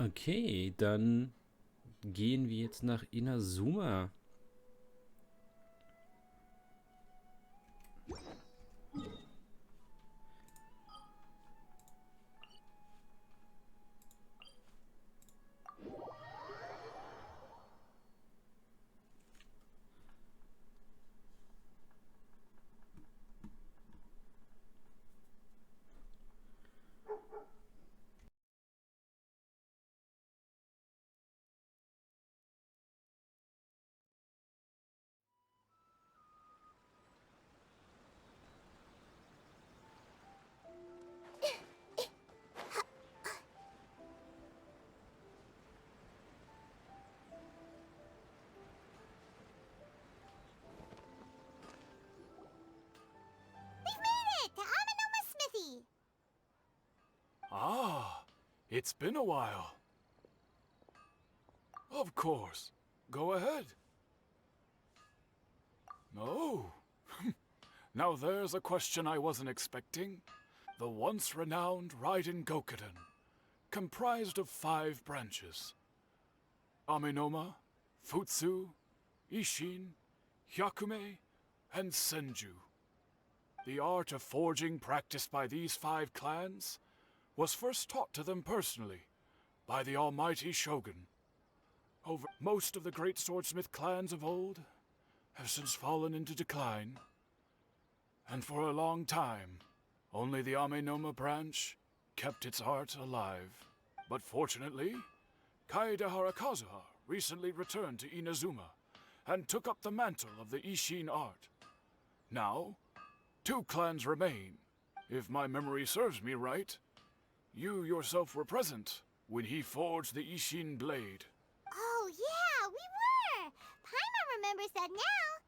Okay, dann gehen wir jetzt nach Inazuma. Ah, it's been a while. Of course. Go ahead. Oh. Now there's a question I wasn't expecting. The once renowned Raiden Gokuden, comprised of 5 branches. Aminoma, Futsu, Ishin, Hyakume, and Senju. The art of forging practiced by these 5 clans was first taught to them personally by the almighty Shogun. Most of the great swordsmith clans of old have since fallen into decline, and for a long time, only the Amenoma branch kept its art alive. But fortunately, Kaedehara Kazuha recently returned to Inazuma and took up the mantle of the Ishin art. Now, 2 clans remain. If my memory serves me right, you yourself were present when he forged the Ishin blade. Oh, yeah, we were! Paimon remembers that now.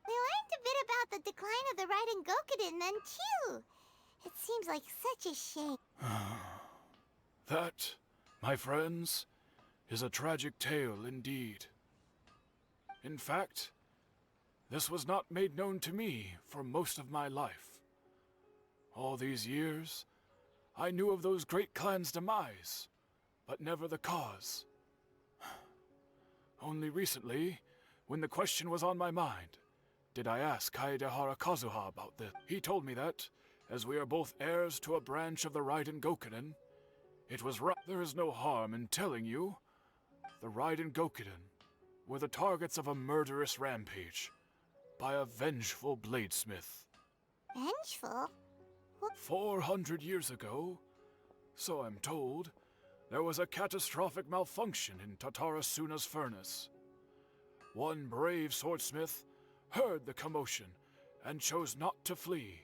We learned a bit about the decline of the Raiden Gokuden then, too. It seems like such a shame. That, my friends, is a tragic tale indeed. In fact, this was not made known to me for most of my life. All these years, I knew of those great clans' demise, but never the cause. Only recently, when the question was on my mind, did I ask Kaedehara Kazuha about this. He told me that, as we are both heirs to a branch of the Raiden Gokuden, it was right. There is no harm in telling you. The Raiden Gokuden were the targets of a murderous rampage by a vengeful bladesmith. Vengeful? 400 years ago, so I'm told, there was a catastrophic malfunction in Tatarasuna's furnace. One brave swordsmith heard the commotion and chose not to flee,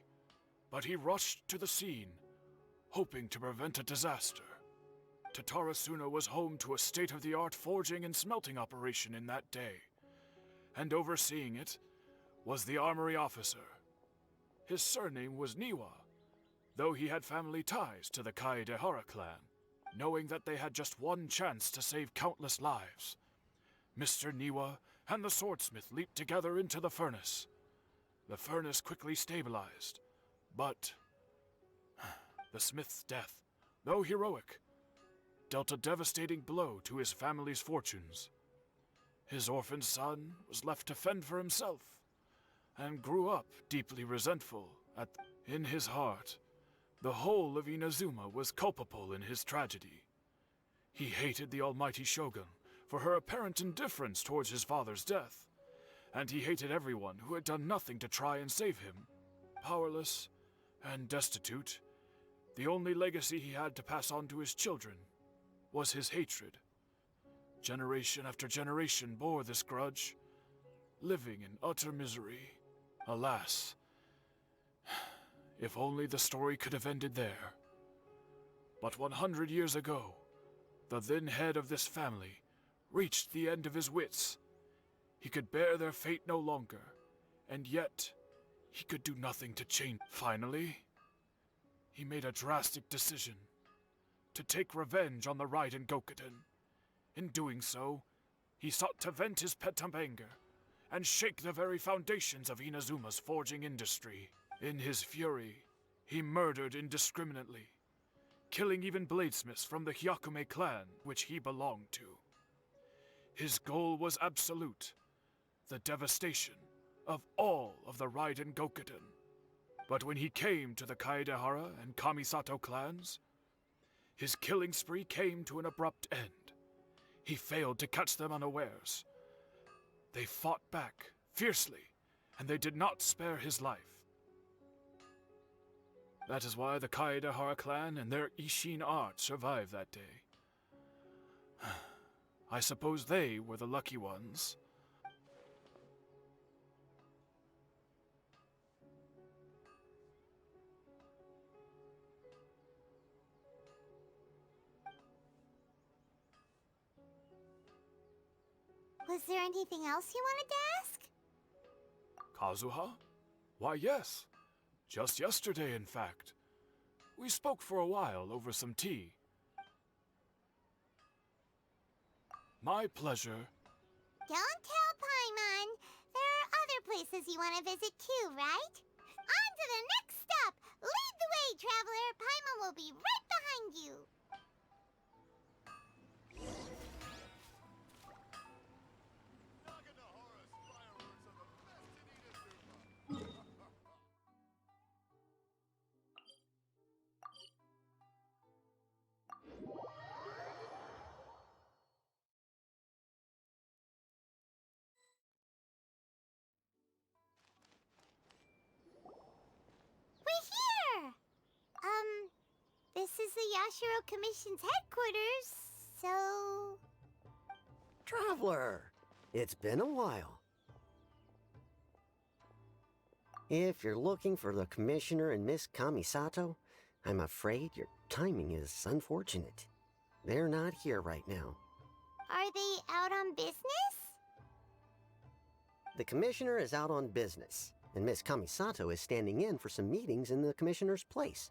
but he rushed to the scene, hoping to prevent a disaster. Tatarasuna was home to a state-of-the-art forging and smelting operation in that day, and overseeing it was the armory officer. His surname was Niwa, though he had family ties to the Kaedehara clan. Knowing that they had just one chance to save countless lives, Mr. Niwa and the swordsmith leaped together into the furnace. The furnace quickly stabilized, but the smith's death, though heroic, dealt a devastating blow to his family's fortunes. His orphaned son was left to fend for himself, and grew up deeply resentful in his heart. The whole of Inazuma was culpable in his tragedy. He hated the almighty Shogun for her apparent indifference towards his father's death, and he hated everyone who had done nothing to try and save him. Powerless and destitute, the only legacy he had to pass on to his children was his hatred. Generation after generation bore this grudge, living in utter misery. Alas, if only the story could have ended there. But 100 years ago, the then head of this family reached the end of his wits. He could bear their fate no longer, and yet he could do nothing to change. Finally, he made a drastic decision to take revenge on the Raiden Gokuden. In doing so, he sought to vent his pent anger and shake the very foundations of Inazuma's forging industry. In his fury, he murdered indiscriminately, killing even bladesmiths from the Hyakume clan which he belonged to. His goal was absolute, the devastation of all of the Raiden Gokuden. But when he came to the Kaedehara and Kamisato clans, his killing spree came to an abrupt end. He failed to catch them unawares. They fought back fiercely, and they did not spare his life. That is why the Kaedehara clan and their Ishin art survived that day. I suppose they were the lucky ones. Was there anything else you wanted to ask? Kazuha? Why, yes. Just yesterday, in fact. We spoke for a while over some tea. My pleasure. Don't tell Paimon. There are other places you want to visit too, right? On to the next stop! Lead the way, traveler! Paimon will be right behind you! We're here! This is the Yashiro Commission's headquarters, so... Traveler, it's been a while. If you're looking for the Commissioner and Miss Kamisato, I'm afraid your timing is unfortunate. They're not here right now. Are they out on business? The Commissioner is out on business, and Miss Kamisato is standing in for some meetings in the Commissioner's place.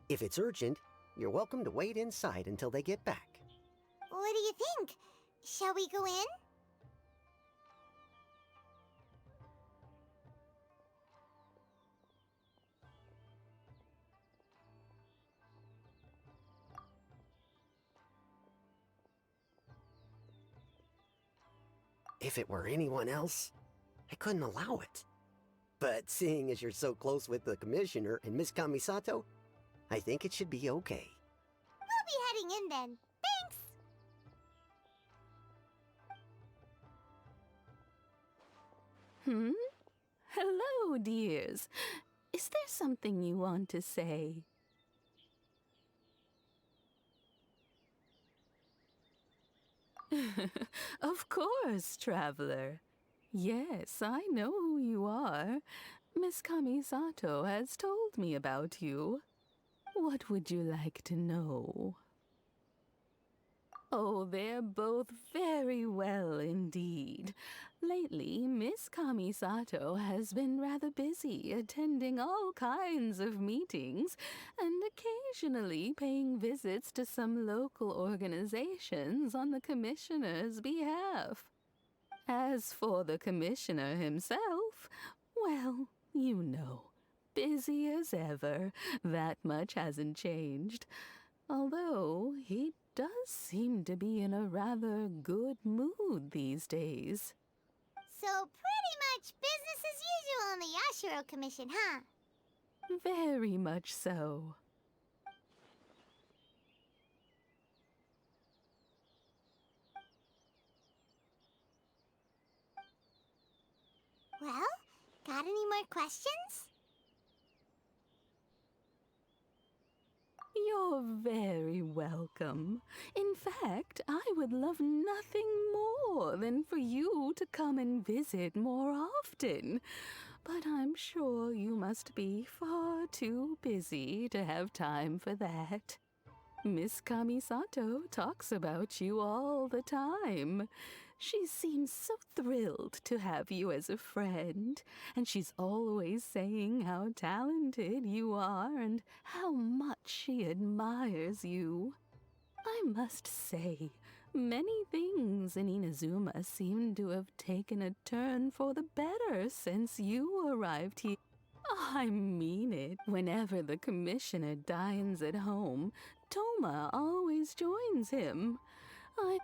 If it's urgent, you're welcome to wait inside until they get back. What do you think? Shall we go in? If it were anyone else, I couldn't allow it. But seeing as you're so close with the Commissioner and Miss Kamisato, I think it should be okay. We'll be heading in then. Thanks! Hello, dears. Is there something you want to say? Of course, traveler. Yes, I know who you are. Miss Kamisato has told me about you. What would you like to know? Oh, they're both very well indeed. Lately, Miss Kamisato has been rather busy attending all kinds of meetings and occasionally paying visits to some local organizations on the Commissioner's behalf. As for the Commissioner himself, well, you know, busy as ever. That much hasn't changed. Although he does seem to be in a rather good mood these days. So pretty much business as usual on the Yashiro Commission, huh? Very much so. Well, got any more questions? You're very welcome. In fact, I would love nothing more than for you to come and visit more often. But I'm sure you must be far too busy to have time for that. Miss Kamisato talks about you all the time. She seems so thrilled to have you as a friend, and she's always saying how talented you are and how much she admires you. I must say, many things in Inazuma seem to have taken a turn for the better since you arrived here. I mean it. Whenever the commissioner dines at home, Toma always joins him.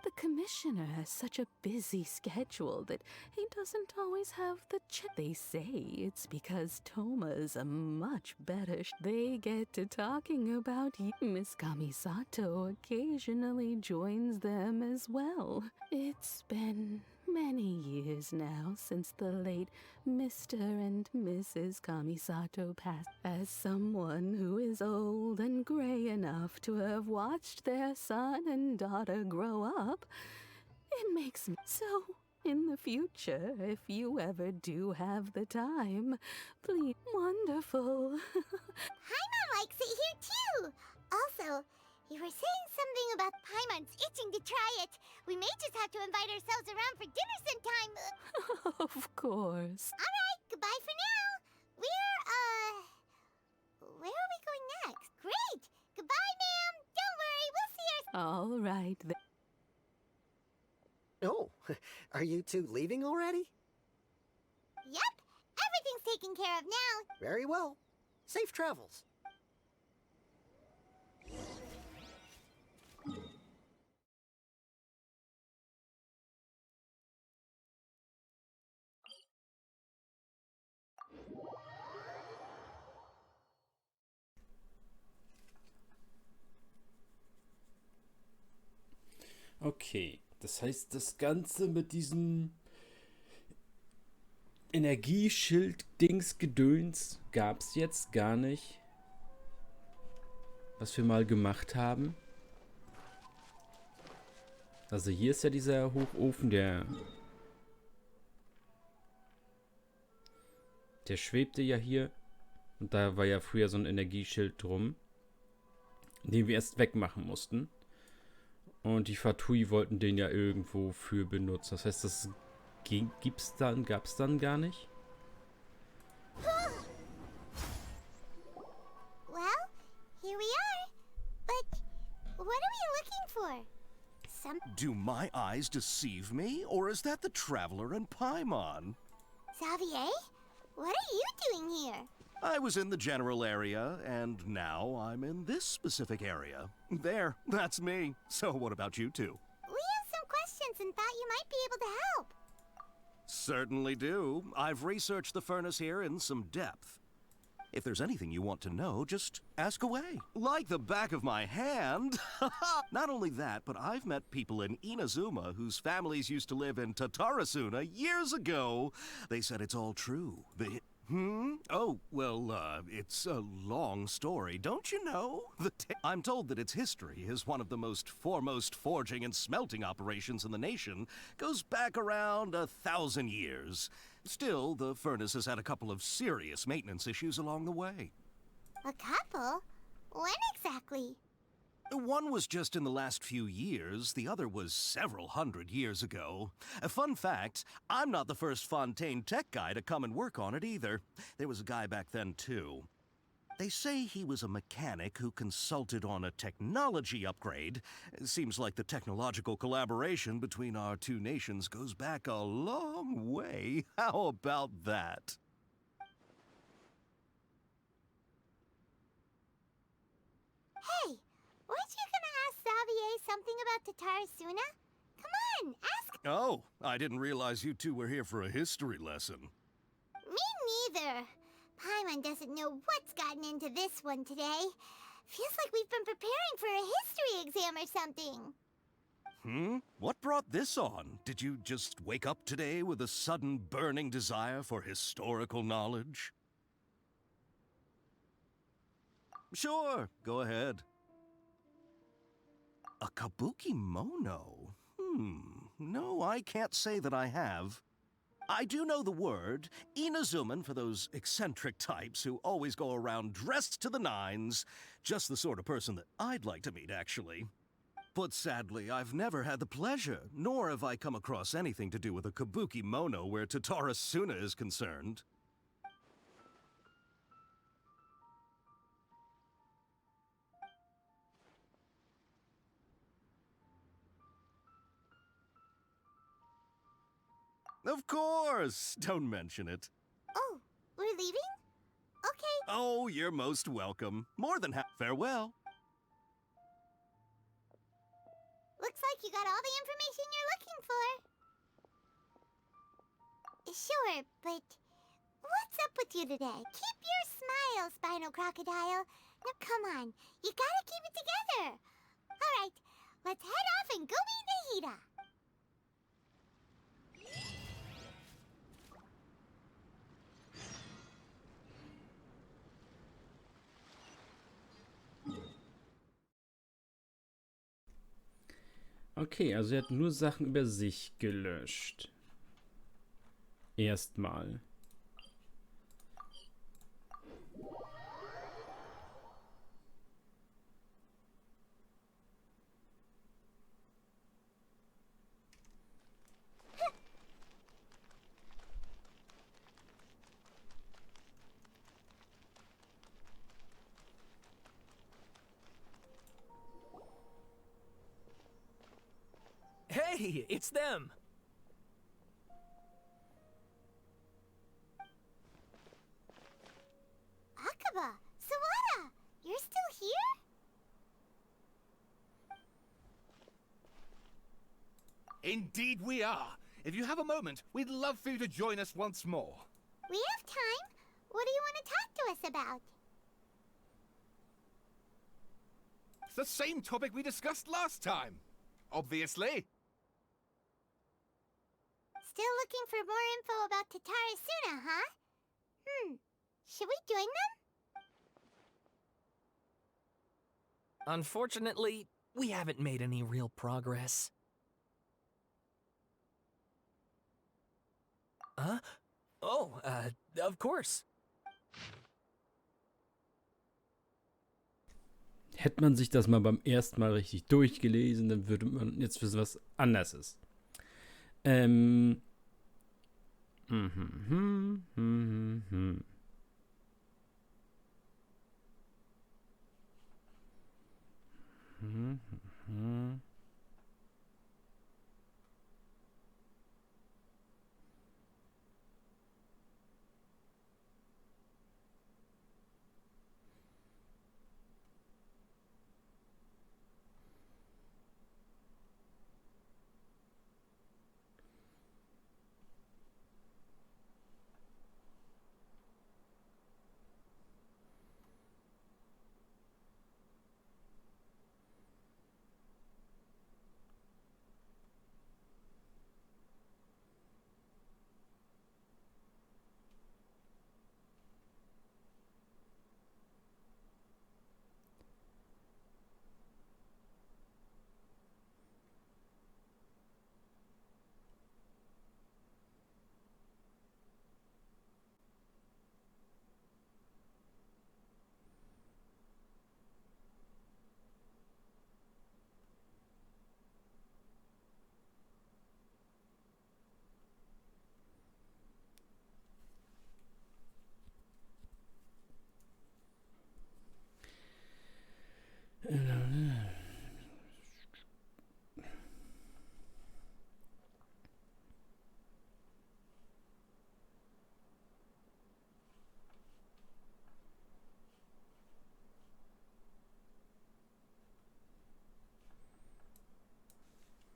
The commissioner has such a busy schedule that he doesn't always have the They say it's because Toma's a much better They get to talking about you. Miss Kamisato occasionally joins them as well. It's been many years now since the late Mr. and Mrs. Kamisato passed. As someone who is old and gray enough to have watched their son and daughter grow up, it makes me so. In the future, if you ever do have the time, please. Wonderful. Paimon likes it here too. Also, you were saying something about Paimon's itching to try it. We may just have to invite ourselves around for dinner sometime. Of course. All right, goodbye for now. Where are we going next? Great. Goodbye, ma'am. Don't worry, we'll see her. All right. Oh, are you two leaving already? Yep, everything's taken care of now. Very well. Safe travels. Okay, das heißt, das Ganze mit diesem Energieschild-Dings-Gedöns gab's jetzt gar nicht. Was wir mal gemacht haben. Also hier ist ja dieser Hochofen, der schwebte ja hier. Und da war ja früher so ein Energieschild drum, den wir erst wegmachen mussten. Und die Fatui wollten den ja irgendwo für benutzen. Das heißt, das gab's dann gar nicht. Well, here we are. But what are we looking for? Do my eyes deceive me, or is that the traveler in Paimon? Xavier? What are you doing here? I was in the general area, and now I'm in this specific area. There, that's me. So what about you two? We have some questions and thought you might be able to help. Certainly do. I've researched the furnace here in some depth. If there's anything you want to know, just ask away. Like the back of my hand. Not only that, but I've met people in Inazuma whose families used to live in Tatarasuna years ago. They said it's all true. Oh, well, it's a long story, don't you know? I'm told that its history is one of the most foremost forging and smelting operations in the nation. Goes back around 1,000 years. Still, the furnace has had a couple of serious maintenance issues along the way. A couple? When exactly? One was just in the last few years, the other was several hundred years ago. A fun fact, I'm not the first Fontaine tech guy to come and work on it either. There was a guy back then too. They say he was a mechanic who consulted on a technology upgrade. It seems like the technological collaboration between our two nations goes back a long way. How about that? Hey! Weren't you gonna ask Xavier something about Tatarasuna? Come on, ask. Oh, I didn't realize you two were here for a history lesson. Me neither. Paimon doesn't know what's gotten into this one today. Feels like we've been preparing for a history exam or something. What brought this on? Did you just wake up today with a sudden burning desire for historical knowledge? Sure, go ahead. A kabuki mono? No, I can't say that I have. I do know the word, Inazuman for those eccentric types who always go around dressed to the nines. Just the sort of person that I'd like to meet, actually. But sadly, I've never had the pleasure, nor have I come across anything to do with a kabuki mono where Tatarasuna is concerned. Of course! Don't mention it. Oh, we're leaving? Okay. Oh, you're most welcome. More than farewell. Looks like you got all the information you're looking for. Sure, but what's up with you today? Keep your smile, Spinal Crocodile. Now come on, you gotta keep it together. All right, let's head off and go meet Nahida. Okay, also er hat nur Sachen über sich gelöscht. Erstmal. Hey, it's them! Akaba, Sawada, you're still here? Indeed we are. If you have a moment, we'd love for you to join us once more. We have time. What do you want to talk to us about? It's the same topic we discussed last time. Obviously. Still looking for more info about Tatarasuna, huh? Should we join them? Unfortunately, we haven't made any real progress. Huh? Oh, of course. Hätte man sich das mal beim ersten Mal richtig durchgelesen, dann würde man jetzt wissen, was anders ist.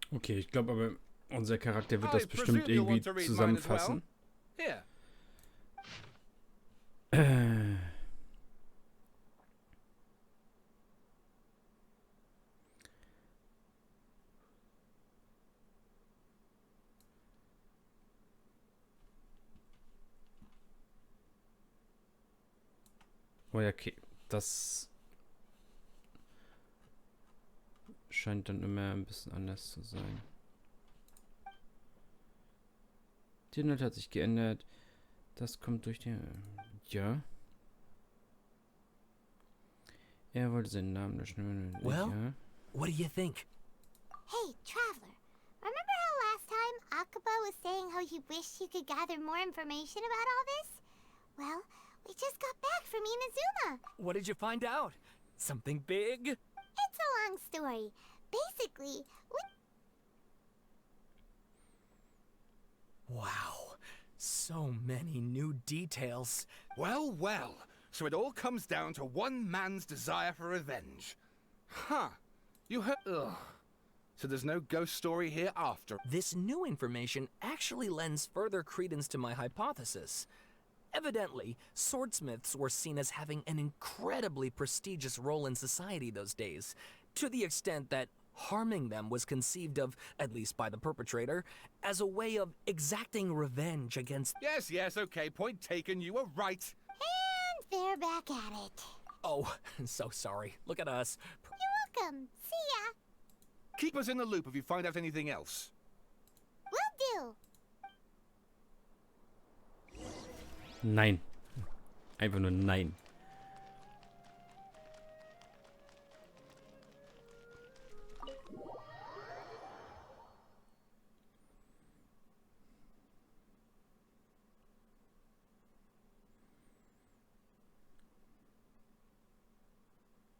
Okay, ich glaube aber, unser Charakter wird das bestimmt irgendwie zusammenfassen. Here. Oh ja, okay. Das scheint dann immer ein bisschen anders zu sein. Die Inhalt hat sich geändert. Das kommt durch den... Ja. Er wollte seinen Namen löschen. Well? Ja. What do you think? Hey, Traveler. Remember how last time Akaba was saying how he wished he could gather more information about all this? Well, we just got back from Inazuma. What did you find out? Something big? It's a long story. Basically, Wow. So many new details. Well, well. So it all comes down to one man's desire for revenge. Huh. You heard... Ugh. So there's no ghost story here after. This new information actually lends further credence to my hypothesis. Evidently, swordsmiths were seen as having an incredibly prestigious role in society those days, to the extent that harming them was conceived of, at least by the perpetrator, as a way of exacting revenge against... Yes, okay, point taken, you were right. And they're back at it. Oh, so sorry. Look at us. You're welcome. See ya. Keep us in the loop if you find out anything else. Will do. Nein. Einfach nur nein.